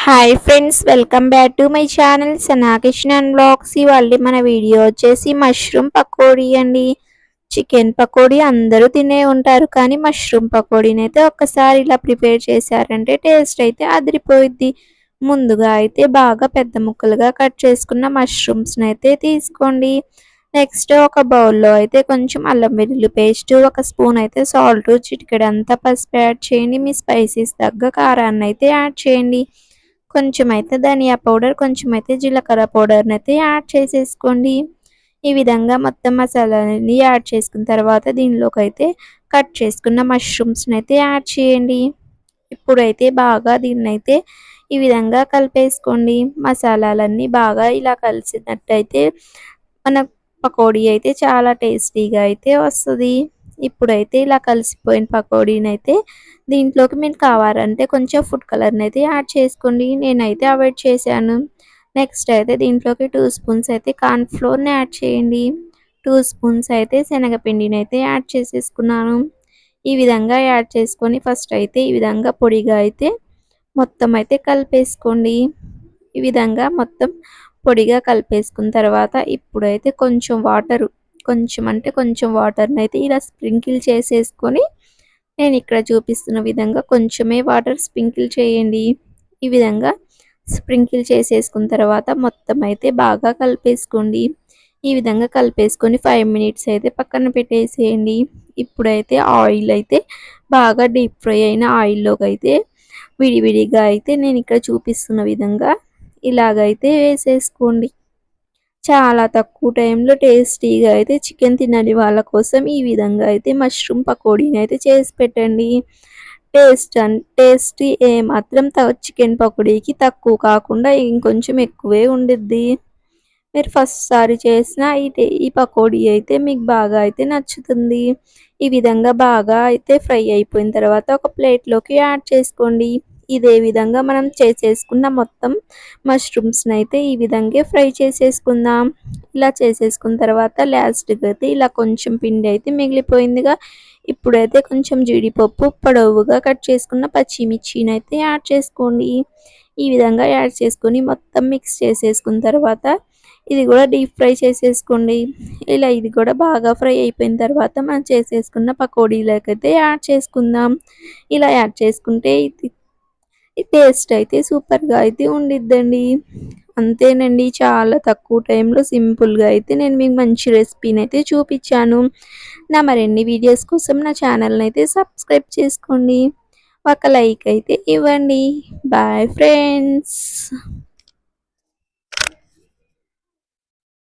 Hi friends, welcome back to my channel Sana kitchen and blogs. ఇవాళ మన video వచ్చేసి mushroom pakodi అండి. చికెన్ పకోడీ అందరూ తినే ఉంటారు, కానీ మష్రూమ్ పకోడీని అయితే ఒక్కసారి ఇలా ప్రిపేర్ చేశారంటే టేస్ట్ అయితే అదిరిపోయిద్ది. ముందుగా అయితే బాగా పెద్ద ముక్కలుగా కట్ చేసుకున్న మష్రూమ్స్ని అయితే తీసుకోండి. నెక్స్ట్ ఒక బౌల్లో అయితే కొంచెం అల్లం వెల్లుల్లి పేస్ట్, ఒక స్పూన్ అయితే సాల్ట్, చిటికెడంతా పసుపు యాడ్ చేయండి. మీ స్పైసీస్ తగ్గ కారాన్ని అయితే యాడ్ చేయండి. కొంచెం అయితే ధనియా పౌడర్, కొంచెం అయితే జీలకర్ర పౌడర్ని అయితే యాడ్ చేసేసుకోండి. ఈ విధంగా మొత్తం మసాలాలన్నీ యాడ్ చేసుకున్న తర్వాత దీనిలోకి అయితే కట్ చేసుకున్న మష్రూమ్స్ని అయితే యాడ్ చేయండి. ఇప్పుడైతే బాగా దీన్నైతే ఈ విధంగా కలిపేసుకోండి. మసాలాలన్నీ బాగా ఇలా కలిసినట్టయితే మన పకోడీ అయితే చాలా టేస్టీగా అయితే వస్తుంది. ఇప్పుడైతే ఇలా కలిసిపోయిన పకోడీని అయితే దీంట్లోకి మీరు కావాలంటే కొంచెం ఫుడ్ కలర్ని అయితే యాడ్ చేసుకోండి. నేనైతే అవాయిడ్ చేశాను. నెక్స్ట్ అయితే దీంట్లోకి 2 స్పూన్స్ అయితే కార్న్‌ఫ్లోర్‌ని యాడ్ చేయండి. 2 స్పూన్స్ అయితే శనగపిండిని అయితే యాడ్ చేసేసుకున్నాను. ఈ విధంగా యాడ్ చేసుకొని ఫస్ట్ అయితే ఈ విధంగా పొడిగా అయితే మొత్తం అయితే కలిపేసుకోండి. ఈ విధంగా మొత్తం పొడిగా కలిపేసుకున్న తర్వాత ఇప్పుడైతే కొంచెం వాటర్ని అయితే ఇలా స్ప్రింకిల్ చేసేసుకొని నేను ఇక్కడ చూపిస్తున్న విధంగా కొంచెమే వాటర్ స్ప్రింకిల్ చేయండి. ఈ విధంగా స్ప్రింకిల్ చేసేసుకున్న తర్వాత మొత్తం అయితే బాగా కలిపేసుకోండి. ఈ విధంగా కలిపేసుకొని 5 మినిట్స్ అయితే పక్కన పెట్టేసేయండి. ఇప్పుడైతే ఆయిల్ అయితే బాగా డీప్ ఫ్రై అయిన ఆయిల్లోకి అయితే విడివిడిగా అయితే నేను ఇక్కడ చూపిస్తున్న విధంగా ఇలాగైతే వేసేసుకోండి. చాలా తక్కువ టైంలో టేస్టీగా అయితే చికెన్ తినని వాళ్ళ కోసం ఈ విధంగా అయితే మష్రూమ్ పకోడీని అయితే చేసి పెట్టండి. టేస్ట్ ఏమాత్రం చికెన్ పకోడీకి తక్కువ కాకుండా ఇంకొంచెం ఎక్కువే ఉండిద్ది. మీరు ఫస్ట్ సారి చేసిన ఈ పకోడీ అయితే మీకు బాగా అయితే నచ్చుతుంది. ఈ విధంగా బాగా అయితే ఫ్రై అయిపోయిన తర్వాత ఒక ప్లేట్లోకి యాడ్ చేసుకోండి. ఇదే విధంగా మనం చేసేసుకున్న మొత్తం మష్రూమ్స్ని అయితే ఈ విధంగా ఫ్రై చేసేసుకుందాం. ఇలా చేసేసుకున్న తర్వాత లాస్ట్కి అయితే ఇలా కొంచెం పిండి అయితే మిగిలిపోయిందిగా, ఇప్పుడైతే కొంచెం జీడిపప్పు, పొడవుగా కట్ చేసుకున్న పచ్చిమిర్చిని అయితే యాడ్ చేసుకోండి. ఈ విధంగా యాడ్ చేసుకొని మొత్తం మిక్స్ చేసేసుకున్న తర్వాత ఇది కూడా డీప్ ఫ్రై చేసేసుకోండి. ఇలా ఇది కూడా బాగా ఫ్రై అయిపోయిన తర్వాత మనం చేసేసుకున్న పకోడీలకైతే యాడ్ చేసుకుందాం. ఇలా యాడ్ చేసుకుంటే ఈ టేస్ట్ అయితే సూపర్గా అయితే ఉండిద్దండి. అంతేనండి, చాలా తక్కువ టైంలో సింపుల్గా అయితే నేను మీకు మంచి రెసిపీని అయితే చూపించాను. నా మరిన్ని వీడియోస్ కోసం నా ఛానల్ని అయితే సబ్స్క్రైబ్ చేసుకోండి. ఒక లైక్ అయితే ఇవ్వండి. Bye friends.